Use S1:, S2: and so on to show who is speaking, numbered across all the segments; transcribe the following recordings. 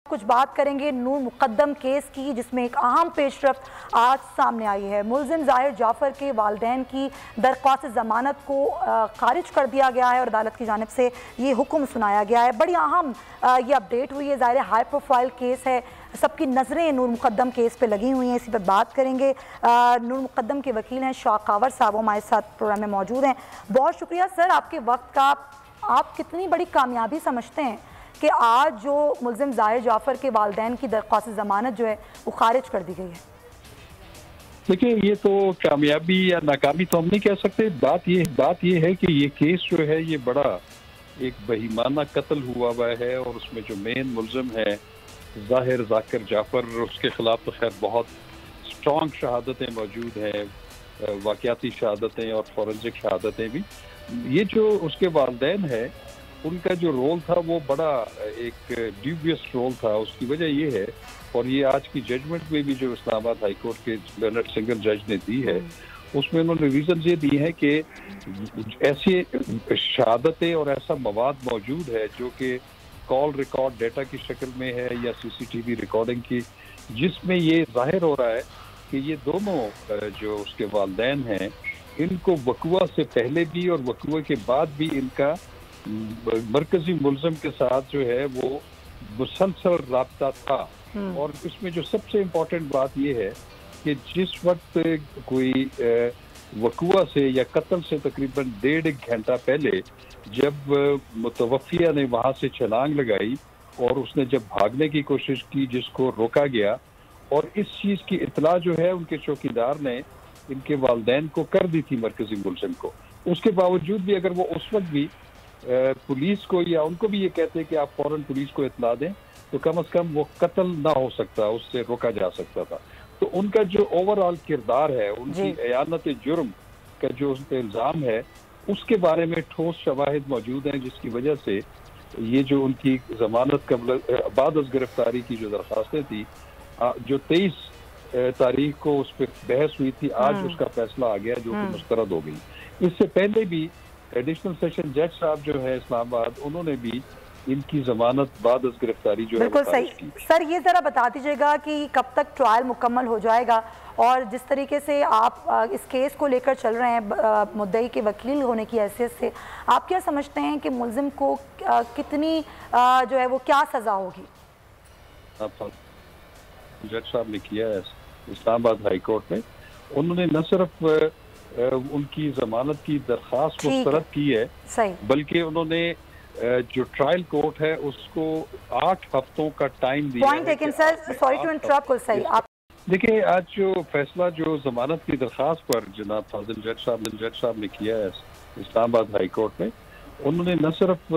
S1: कुछ बात करेंगे नूर मुकद्दम केस की, जिसमें एक अहम पेशरफ्त आज सामने आई है। मुलजिम ज़ाहिर जाफ़र के वालिदैन की दरख्वास्त ज़मानत को खारिज कर दिया गया है और अदालत की जानिब से ये हुक्म सुनाया गया है। बड़ी अहम ये अपडेट हुई है। ज़ाहिर हाई प्रोफाइल केस है, सबकी नज़रें नूर मुकद्दम केस पे लगी हुई हैं। इसी पर बात करेंगे। नूर मुकद्दम के वकील हैं शाह कावर साहब, हमारे साथ प्रोग्राम में मौजूद हैं। बहुत शुक्रिया सर आपके वक्त का। आप कितनी बड़ी कामयाबी समझते हैं कि आज जो मुलजिम ज़ाहिर जाफ़र के वालिदैन की दरख्वास्त ज़मानत जो है वो खारिज कर दी गई है?
S2: देखिए, ये तो कामयाबी या नाकामी तो हम नहीं कह सकते। बात ये है कि ये केस जो है ये बड़ा एक बहीमाना कत्ल हुआ है और उसमें जो मेन मुलजिम है ज़ाहिर ज़ाकिर जाफ़र, उसके खिलाफ तो खैर बहुत स्ट्रॉन्ग शहादतें मौजूद हैं, वाक़याती शहादतें और फॉरेंसिक शहादतें भी। ये जो उसके वालिदैन है उनका जो रोल था वो बड़ा एक ड्यूबियस रोल था। उसकी वजह ये है, और ये आज की जजमेंट में भी जो इस्लामाबाद हाई कोर्ट के लर्नड सिंगल जज ने दी है, उसमें उन्होंने रीजन ये दी है कि ऐसी शहादतें और ऐसा मवाद मौजूद है जो कि कॉल रिकॉर्ड डेटा की शक्ल में है या सीसीटीवी रिकॉर्डिंग की, जिसमें ये जाहिर हो रहा है कि ये दोनों जो उसके वालिदैन हैं इनको वक़ुआ से पहले भी और वक़ुए के बाद भी इनका मरकजी मुलजिम के साथ जो है वो मुसलसल राब्ता था। और इसमें जो सबसे इम्पोर्टेंट बात यह है कि जिस वक्त कोई वक़ुआ से या कत्ल से तकरीबन 1.5 घंटा पहले जब मुतवफ़िया ने वहाँ से छलांग लगाई और उसने जब भागने की कोशिश की जिसको रोका गया, और इस चीज़ की इत्तला जो है उनके चौकीदार ने इनके वालिदैन को कर दी थी मरकजी मुलजिम को, उसके बावजूद भी अगर वो उस वक्त भी पुलिस को या उनको भी ये कहते कि आप फौरन पुलिस को इत्तला दें तो कम से कम वो कत्ल ना हो सकता, उससे रोका जा सकता था। तो उनका जो ओवरऑल किरदार है, उनकी एयानत जुर्म का जो उस पर इल्ज़ाम है, उसके बारे में ठोस शवाहिद मौजूद हैं, जिसकी वजह से ये जो उनकी जमानत बाद अज़ गिरफ्तारी की जो दरख्वास्तें थी, जो 23 तारीख को उस पर बहस हुई थी, आज उसका फैसला आ गया जो कि मुस्तरद हो गई। इससे पहले भी एडिशनल सेशन जज साहब जो है इस्लामाबाद, उन्होंने भी इनकी जमानत बाद अज़ गिरफ्तारी जो
S1: बिल्कुल सही। सर ये ज़रा बता दीजिएगा कि कब तक ट्रायल मुकम्मल हो जाएगा, और जिस तरीके से आप इस केस को लेकर चल रहे हैं मुद्दई के वकील होने की हैसियत से, आप क्या समझते हैं कि मुलजिम को कितनी जो है वो क्या सज़ा होगी?
S2: जज साहब ने किया है इस्लामाबाद हाई कोर्ट में, उन्होंने न सिर्फ उनकी जमानत की दरख्वास्त मुस्तरद की है, बल्कि उन्होंने जो ट्रायल कोर्ट है उसको 8 हफ्तों का टाइम दिया है।
S1: सर सॉरी टू इंटरप्ट,
S2: देखिए, आज जो फैसला जो जमानत की दरख्वास्त पर जनाब फाजिल जज साहब ने किया है इस्लामाबाद हाई कोर्ट में, उन्होंने न सिर्फ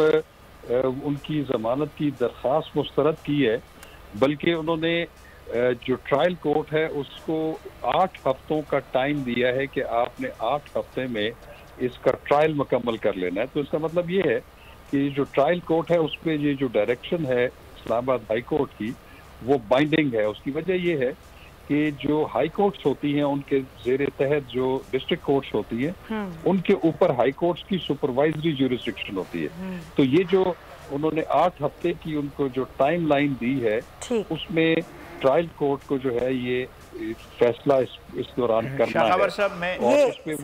S2: उनकी जमानत की दरख्वास्त मुस्तरद की है, बल्कि उन्होंने जो ट्रायल कोर्ट है उसको 8 हफ्तों का टाइम दिया है कि आपने 8 हफ्ते में इसका ट्रायल मुकम्मल कर लेना है। तो इसका मतलब ये है कि जो ट्रायल कोर्ट है उस पर ये जो डायरेक्शन है इस्लामाबाद हाई कोर्ट की, वो बाइंडिंग है। उसकी वजह ये है कि जो हाई कोर्ट्स होती हैं उनके जेर तहत जो डिस्ट्रिक्ट कोर्ट्स होती हैं उनके ऊपर हाई कोर्ट्स की सुपरवाइजरी ज्यूरिसडिक्शन होती है। तो ये जो उन्होंने 8 हफ्ते की उनको जो टाइम लाइन दी है, उसमें ट्रायल कोर्ट को जो है ये फैसला इस दौरान करना है, और उसमें वो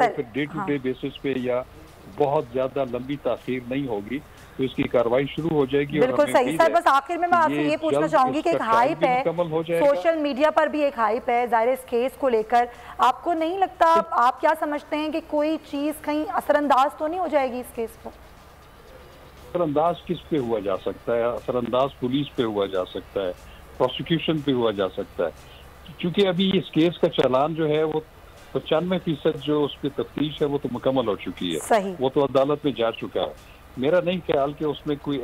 S2: फिर डे टू डे बेसिस पे या बहुत ज्यादा लंबी ताखीर नहीं होगी तो इसकी कार्रवाई शुरू हो जाएगी।
S1: बिल्कुल सही। सर बस आखिर में मैं आपसे ये पूछना चाहूंगी कि एक हाइप है, सोशल मीडिया पर भी एक हाइप है ज़ाहिर इस केस को लेकर, आपको नहीं लगता, आप क्या समझते हैं कि कोई चीज़ कहीं असरअंदाज तो नहीं हो जाएगी इस केस पर?
S2: असरअंदाज किस पे हुआ जा सकता है? असरअंदाज पुलिस पे हुआ जा सकता है, प्रोसिक्यूशन पे हुआ जा सकता है, क्योंकि अभी इस केस का चालान जो है वो 95% जो उस पर तफ्तीश है वो तो मुकम्मल हो चुकी है, वो तो अदालत में जा चुका है। मेरा नहीं ख्याल कि उसमें कोई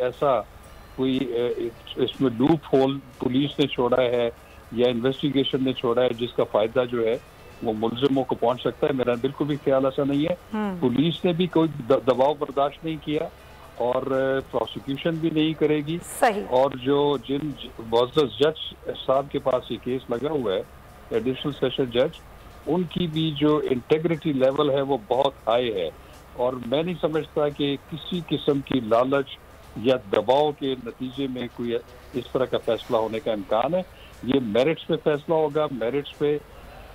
S2: इसमें लूप होल पुलिस ने छोड़ा है या इन्वेस्टिगेशन ने छोड़ा है जिसका फायदा जो है वो मुलजिमों को पहुंच सकता है। मेरा बिल्कुल भी ख्याल ऐसा नहीं है। पुलिस ने भी कोई दबाव बर्दाश्त नहीं किया और प्रोसिक्यूशन भी नहीं करेगी। और जिन मुअज़्ज़ज़ जज साहब के पास ये केस लगा हुआ है, एडिशनल सेशन जज, उनकी भी जो इंटेग्रिटी लेवल है वो बहुत हाई है, और मैं नहीं समझता कि किसी किस्म की लालच या दबाव के नतीजे में कोई इस तरह का फैसला होने का इम्कान है। ये मेरिट्स पे फैसला होगा, मेरिट्स पे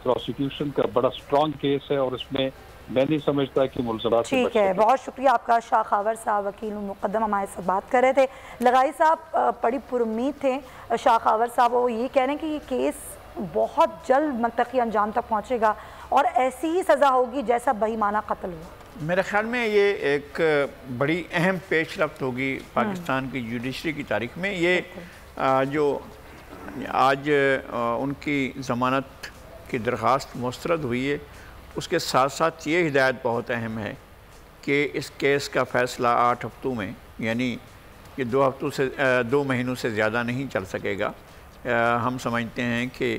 S2: प्रोसिक्यूशन का बड़ा स्ट्रॉन्ग केस है और इसमें मैं नहीं समझता कि मुलज़मात से
S1: ठीक है, बहुत शुक्रिया आपका। शाह खावर साहब वकील मुक़द्दम हमारे साथ बात कर रहे थे। लगाई साहब बड़ी पुरुम्मीद थे शाह खावर साहब, वो ये कह रहे हैं कि ये केस बहुत जल्द मंतकी अंजाम तक पहुँचेगा और ऐसी ही सज़ा होगी जैसा बेईमाना कत्ल हुआ।
S3: मेरे ख्याल में ये एक बड़ी अहम पेशरफ्त होगी पाकिस्तान की जुडिशरी की तारीख में। ये जो आज उनकी ज़मानत की दरख्वास्त मुस्तरद हुई है, उसके साथ साथ ये हिदायत बहुत अहम है कि इस केस का फ़ैसला 8 हफ्तों में, यानी ये 2 महीनों से ज़्यादा नहीं चल सकेगा। हम समझते हैं कि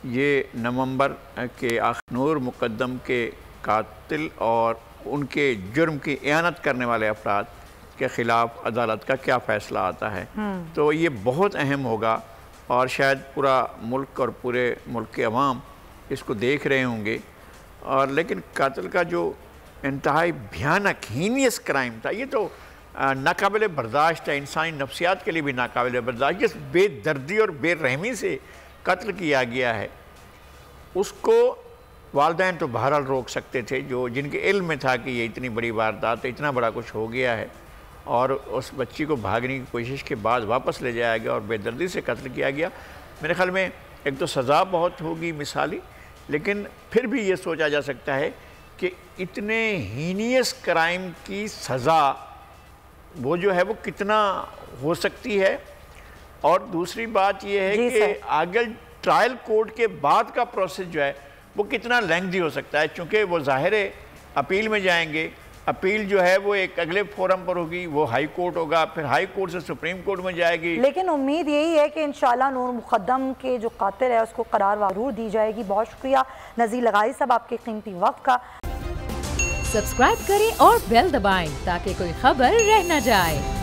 S3: ये नवंबर के नूर मुक़द्दम के कातिल और उनके जुर्म की इयानत करने वाले अफराद के ख़िलाफ़ अदालत का क्या फ़ैसला आता है, तो ये बहुत अहम होगा और शायद पूरा मुल्क और पूरे मुल्क के अवाम इसको देख रहे होंगे। और लेकिन कातिल का जो इंतहाई भयानक हीनियस क्राइम था, ये तो नाकाबिल बर्दाश्त है, इंसानी नफ्सियात के लिए भी नाकाबिल बर्दाश्त। जिस बेदर्दी और बेरहमी से कत्ल किया गया है, उसको वालिदैन तो बहरहाल रोक सकते थे, जो जिनके इल्म में था कि ये इतनी बड़ी वारदात है, इतना बड़ा कुछ हो गया है, और उस बच्ची को भागने की कोशिश के बाद वापस ले जाया गया और बेदर्दी से कत्ल किया गया। मेरे ख्याल में एक तो सज़ा बहुत होगी मिसाली, लेकिन फिर भी ये सोचा जा सकता है कि इतने हीनियस क्राइम की सज़ा वो जो है वो कितना हो सकती है। और दूसरी बात ये है कि आगे ट्रायल कोर्ट के बाद का प्रोसेस जो है वो कितना लेंथी हो सकता है, क्योंकि वो ज़ाहिर है अपील में जाएंगे, अपील जो है वो एक अगले फोरम पर होगी, वो हाई कोर्ट होगा, फिर हाई कोर्ट से सुप्रीम कोर्ट में जाएगी।
S1: लेकिन उम्मीद यही है कि इंशाल्लाह नूर मुक़द्दम के जो कातिल है उसको करार ज़रूर दी जाएगी। बहुत शुक्रिया नज़ीर लगाई साहब आपके कीमती वक्त का।
S4: सब्सक्राइब करें और बेल दबाएं ताकि कोई खबर रह न जाए।